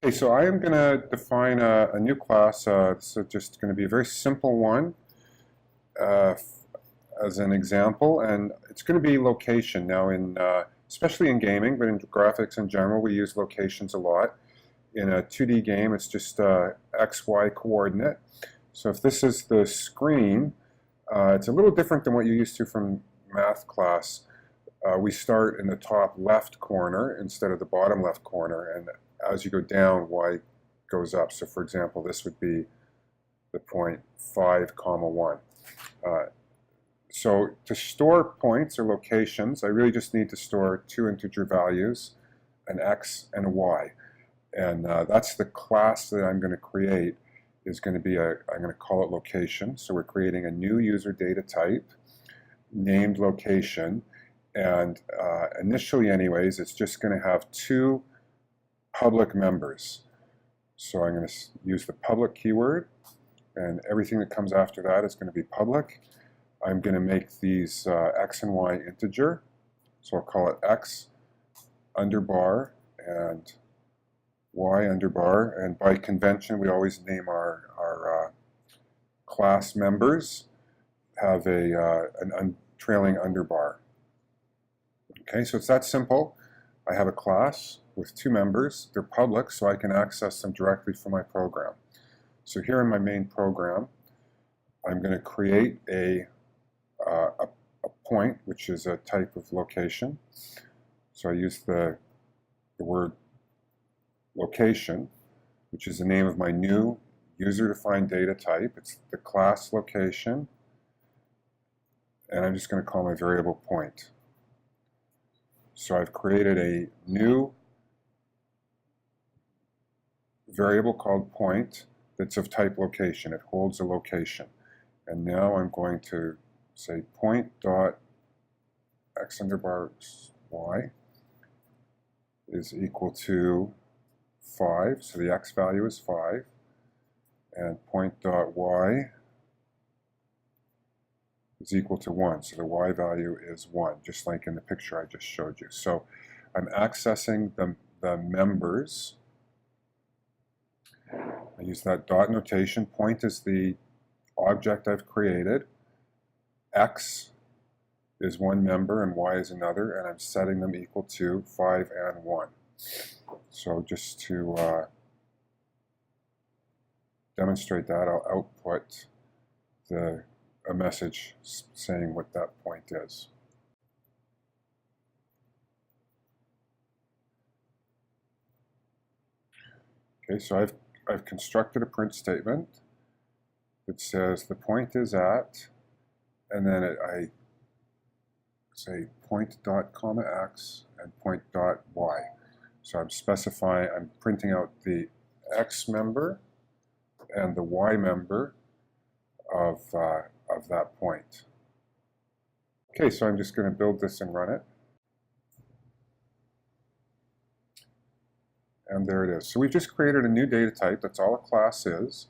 Okay, so I am going to define a new class. This is just going to be a very simple one uh, as an example, and it's going to be location. Now, especially in gaming, but in graphics in general, we use locations a lot. In a 2D game, it's just X, Y coordinate. So if this is the screen, it's a little different than what you're used to from math class. We start in the top left corner instead of the bottom left corner, and as you go down, y goes up. So for example, this would be the point 5, 1. So to store points or locations, I really just need to store two integer values, an x and a y. And that's the class that I'm going to create is going to be I'm going to call it location. So we're creating a new user data type named location. And initially anyways, it's just going to have two public members. So I'm going to use the public keyword, and everything that comes after that is going to be public. I'm going to make these x and y integer, so I'll call it x underbar and y underbar, and by convention we always name our class members have an trailing underbar. Okay, so it's that simple. I have a class with two members. They're public, so I can access them directly from my program. So here in my main program, I'm going to create a point, which is a type of location. So I use the word location, which is the name of my new user-defined data type. It's the class location, and I'm just going to call my variable point. So I've created a new variable called point that's of type location. It holds a location. And now I'm going to say point dot x underbar y is equal to 5. So the x value is 5. And point dot y is equal to 1. So the y value is 1, just like in the picture I just showed you. So I'm accessing the members. I use that dot notation. Point is the object I've created. X is one member and y is another, and I'm setting them equal to 5 and 1. So just to demonstrate that, I'll output a message saying what that point is. Okay, so I've constructed a print statement that says the point is at, and then I say point dot comma x and point dot y. So I'm printing out the x member and the y member of that point. Okay, so I'm just going to build this and run it. And there it is. So we've just created a new data type. That's all a class is.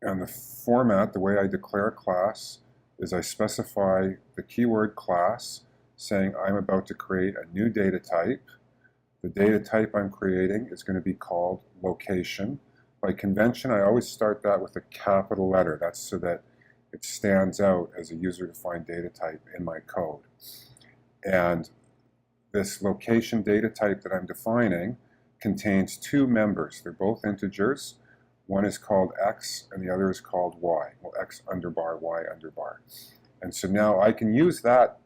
And the format, the way I declare a class, is I specify the keyword class, saying I'm about to create a new data type. The data type I'm creating is going to be called location. By convention, I always start that with a capital letter. That's so that it stands out as a user-defined data type in my code. And this location data type that I'm defining contains two members. They're both integers. One is called x and the other is called y. Well, x underbar, y underbar. And so now I can use that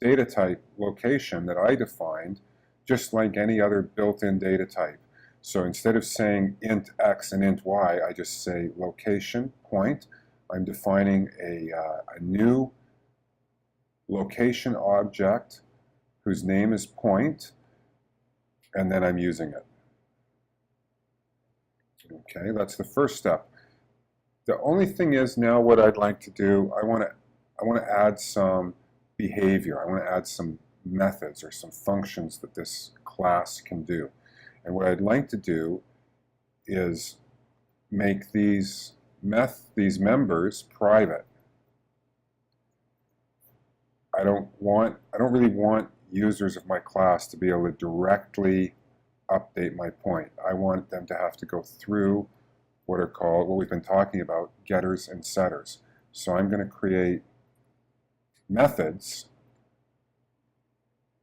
data type location that I defined just like any other built-in data type. So instead of saying int x and int y, I just say location point. I'm defining a new location object whose name is point, and then I'm using it. Okay, that's the first step. The only thing is now what I'd like to do, I want to add some behavior. I want to add some methods or some functions that this class can do. And what I'd like to do is make these members private. I don't really want users of my class to be able to directly update my point. I want them to have to go through what are called, what we've been talking about, getters and setters. So I'm going to create methods,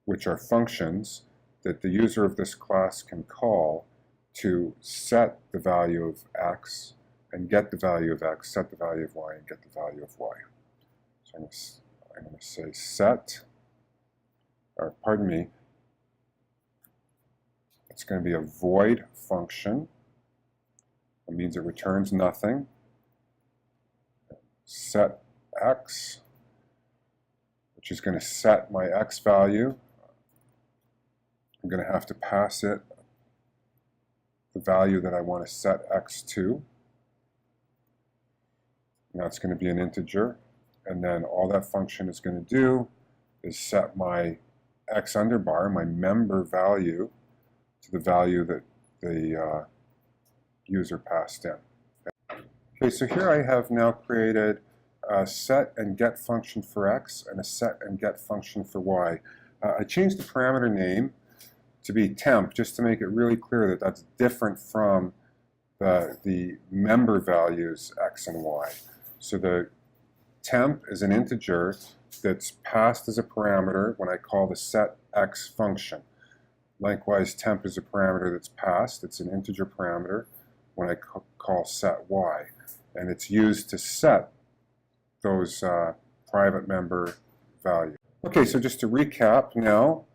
which are functions that the user of this class can call to set the value of x and get the value of x, set the value of y, and get the value of y. So I'm going to say set, or pardon me, it's going to be a void function. That means it returns nothing. Set x, which is going to set my x value. I'm going to have to pass it the value that I want to set x to. And that's going to be an integer. And then all that function is going to do is set my x underbar, my member value, to the value that the user passed in. Okay, so here I have now created a set and get function for x and a set and get function for y. I changed the parameter name to be temp just to make it really clear that that's different from the member values x and y. So the temp is an integer that's passed as a parameter when I call the set x function. Likewise, temp is a parameter that's passed. It's an integer parameter when I call set y. And it's used to set those private member values. Okay, so just to recap now,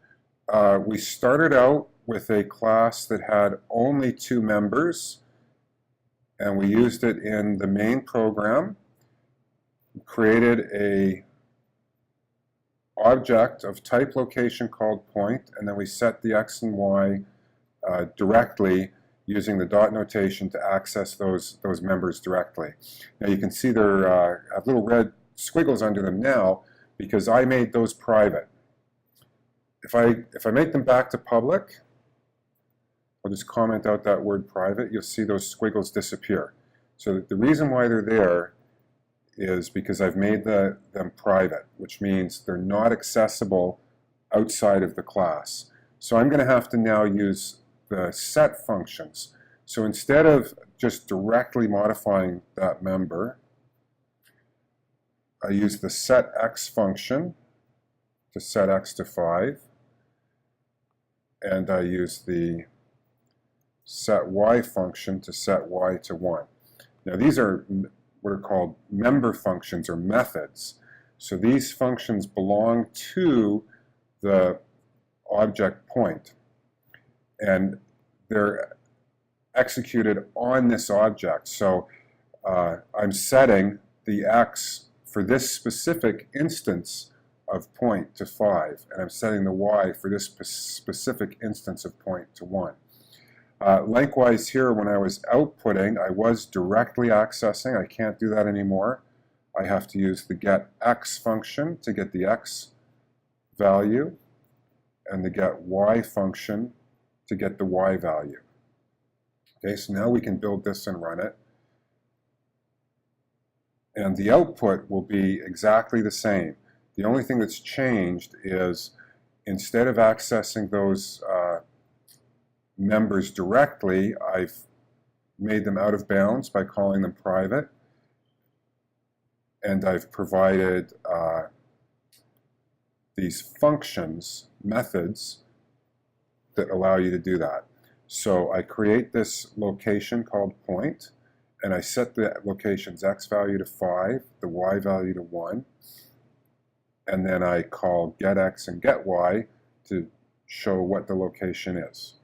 we started out with a class that had only 2 members, and we used it in the main program. We created a object of type location called point, and then we set the x and y directly using the dot notation to access those members directly. Now you can see there have little red squiggles under them now because I made those private. If I make them back to public, I'll just comment out that word private, you'll see those squiggles disappear. So the reason why they're there is because I've made them private, which means they're not accessible outside of the class. So I'm going to have to now use the set functions. So instead of just directly modifying that member, I use the set x function to set x to 5, and I use the set y function to set y to 1. Now these are what are called member functions or methods. So these functions belong to the object point, and they're executed on this object. So I'm setting the x for this specific instance of point to 5, and I'm setting the y for this specific instance of point to 1. Likewise here, when I was outputting, I was directly accessing. I can't do that anymore. I have to use the get x function to get the x value, and the get y function to get the y value. Okay, so now we can build this and run it. And the output will be exactly the same. The only thing that's changed is instead of accessing those members directly, I've made them out of bounds by calling them private, and I've provided these functions, methods, that allow you to do that. So I create this location called point, and I set the location's x value to 5, the y value to 1, and then I call get x and get y to show what the location is.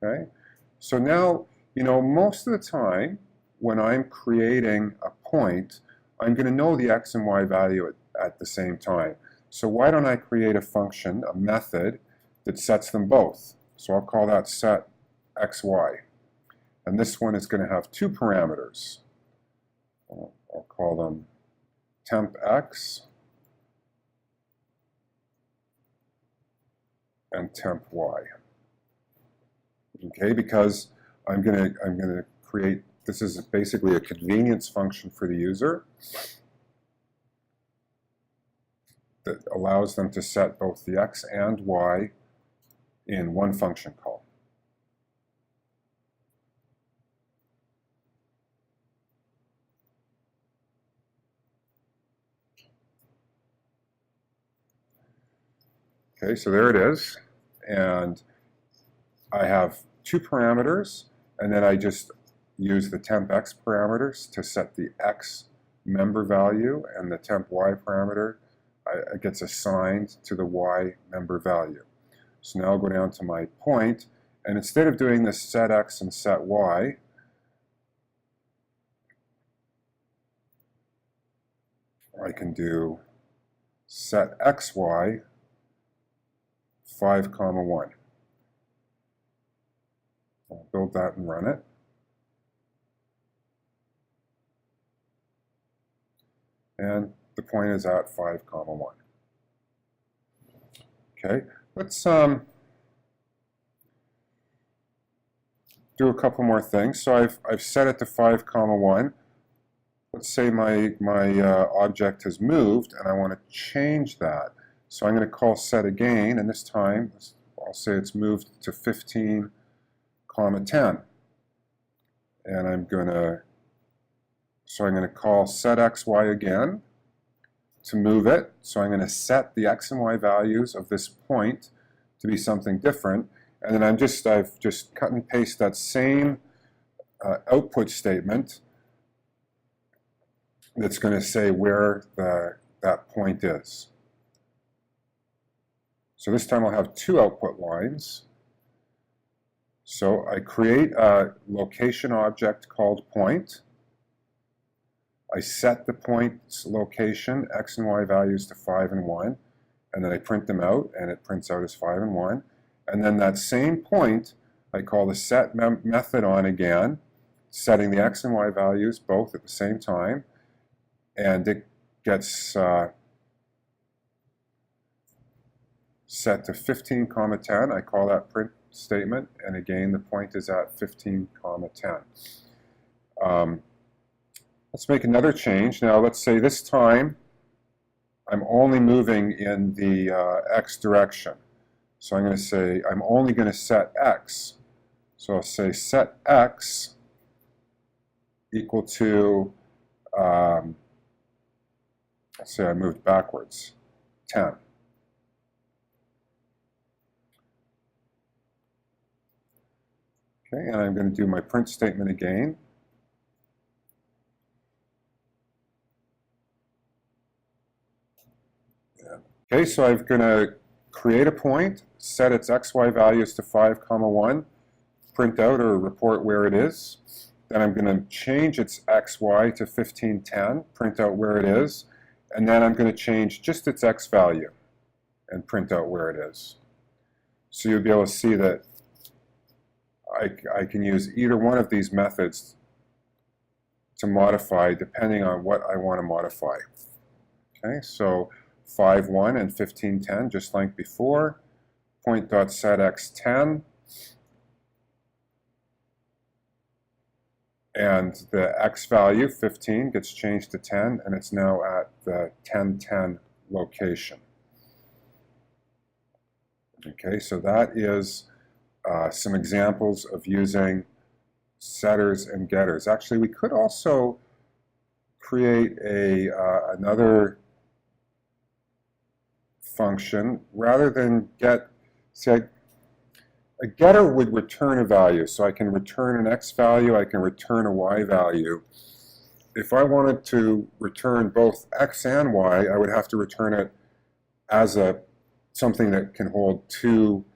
Okay, so now, you know, most of the time when I'm creating a point, I'm going to know the x and y value at the same time. So why don't I create a function, a method, that sets them both? So I'll call that set xy. And this one is going to have 2 parameters. I'll call them temp x and temp y. Okay, because I'm going to create, this is basically a convenience function for the user. that allows them to set both the x and y in one function call. Okay, so there it is. And I have two parameters, and then I just use the temp x parameters to set the x member value, and the temp y parameter gets assigned to the y member value. So now I'll go down to my point, and instead of doing this set x and set y, I can do set xy 5, 1. I'll build that and run it. And the point is at 5, 1. Okay, let's do a couple more things. So I've set it to 5, 1. Let's say my object has moved, and I want to change that. So I'm going to call set again, and this time I'll say it's moved to 15, 10. And I'm going to call set xy again to move it. So I'm going to set the x and y values of this point to be something different. And then I've just cut and paste that same output statement that's going to say where that point is. So this time I'll have two output lines. So I create a location object called point. I set the point's location, x and y values, to 5 and 1, and then I print them out, and it prints out as 5 and 1. And then that same point I call the set method on again, setting the x and y values both at the same time, and it gets set to 15, 10. I call that print statement, and again the point is at 15, 10. Let's make another change. Now let's say this time I'm only moving in the x direction. So I'm going to say I'm only going to set x. So I'll say set x equal to, let's say I moved backwards, 10. Okay, and I'm going to do my print statement again. Okay, so I'm going to create a point, set its xy values to 5, 1, print out or report where it is. Then I'm going to change its xy to 15, 10, print out where it is. And then I'm going to change just its x value and print out where it is. So you'll be able to see that I can use either one of these methods to modify depending on what I want to modify. Okay, so 5, 1 and 15, 10, just like before. Point.setX10. And the x value, 15, gets changed to 10, and it's now at the 10, 10 location. Okay, so that is some examples of using setters and getters. Actually, we could also create another function rather than get, say, a getter would return a value. So I can return an x value, I can return a y value. If I wanted to return both x and y, I would have to return it as something that can hold two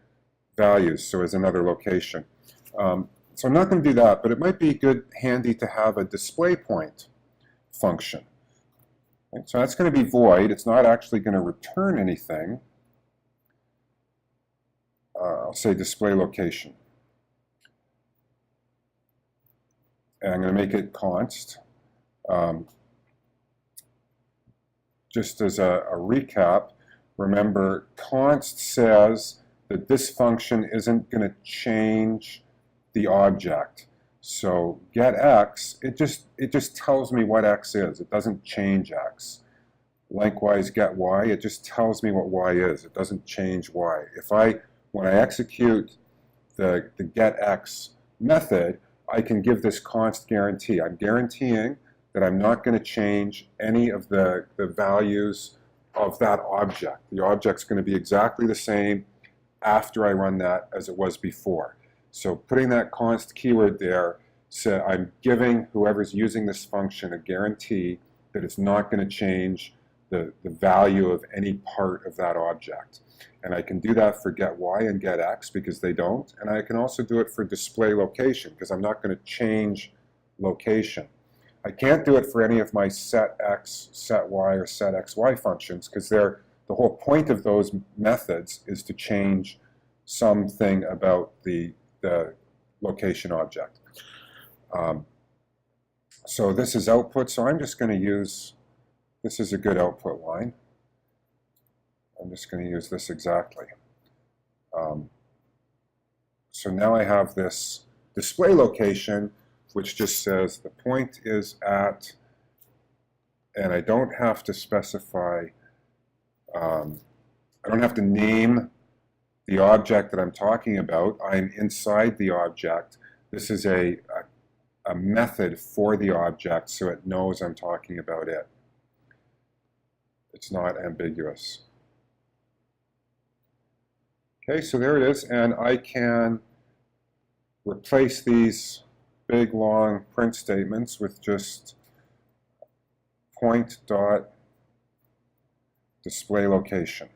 values, so as another location. So I'm not going to do that, but it might be handy to have a display point function. Okay, so that's going to be void. It's not actually going to return anything. I'll say display location. And I'm going to make it const. Just as a recap, remember const says that this function isn't going to change the object. So get x, it just tells me what x is. It doesn't change x. Lengthwise get y, it just tells me what y is. It doesn't change y. When I execute the get x method, I can give this const guarantee. I'm guaranteeing that I'm not going to change any of the values of that object. The object's going to be exactly the same after I run that as it was before. So putting that const keyword there, so I'm giving whoever's using this function a guarantee that it's not going to change the value of any part of that object. And I can do that for get y and get x because they don't. And I can also do it for display location because I'm not going to change location. I can't do it for any of my set x, set y, or set xy functions because the whole point of those methods is to change something about the location object. So this is output, so I'm just going to use, this is a good output line. I'm just going to use this exactly. So now I have this display location which just says the point is at, and I don't have to specify, I don't have to name the object that I'm talking about. I'm inside the object. This is a method for the object so it knows I'm talking about it. It's not ambiguous. Okay, so there it is, and I can replace these big long print statements with just point dot display location.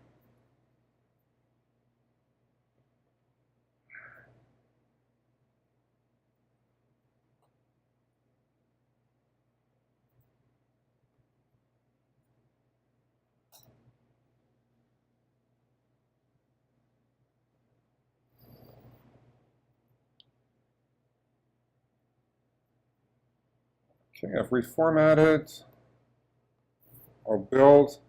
Okay, I've reformatted. I'll build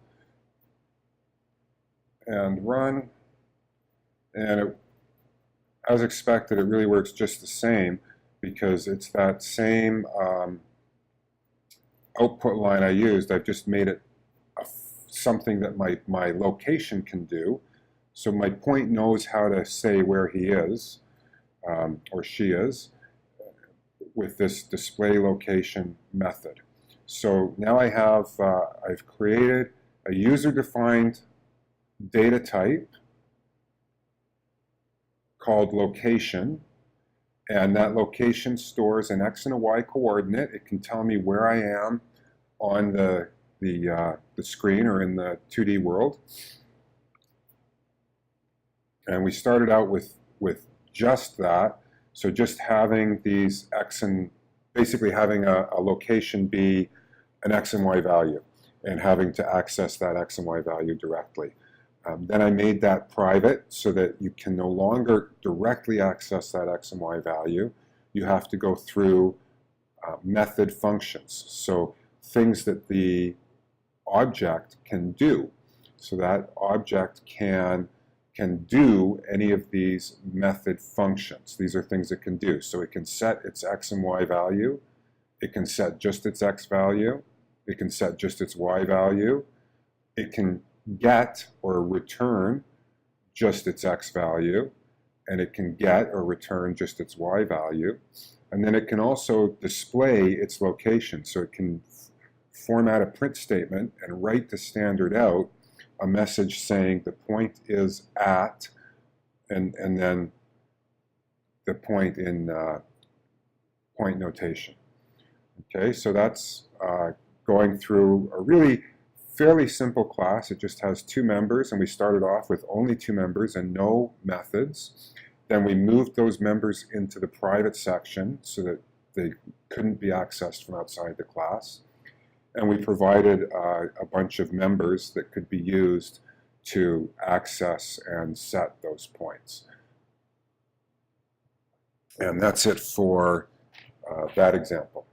and run, and as expected, it really works just the same because it's that same output line I used. I've just made it something that my location can do. So my point knows how to say where he is or she is with this display location method. So now I have, I've created a user-defined data type called location, and that location stores an x and a y coordinate. It can tell me where I am on the screen or in the 2D world. And we started out with just that. So just having these x and basically having a location be an x and y value and having to access that x and y value directly. Then I made that private so that you can no longer directly access that x and y value. You have to go through method functions, so things that the object can do. So that object can do any of these method functions. These are things it can do. So it can set its x and y value. It can set just its x value. It can set just its y value. It can get or return just its x value. And it can get or return just its y value. And then it can also display its location. So it can format a print statement and write the standard out a message saying the point is at, and then the point in point notation. Okay, so that's going through a really fairly simple class. It just has two members, and we started off with only two members and no methods. Then we moved those members into the private section so that they couldn't be accessed from outside the class. And we provided a bunch of members that could be used to access and set those points. And that's it for that example.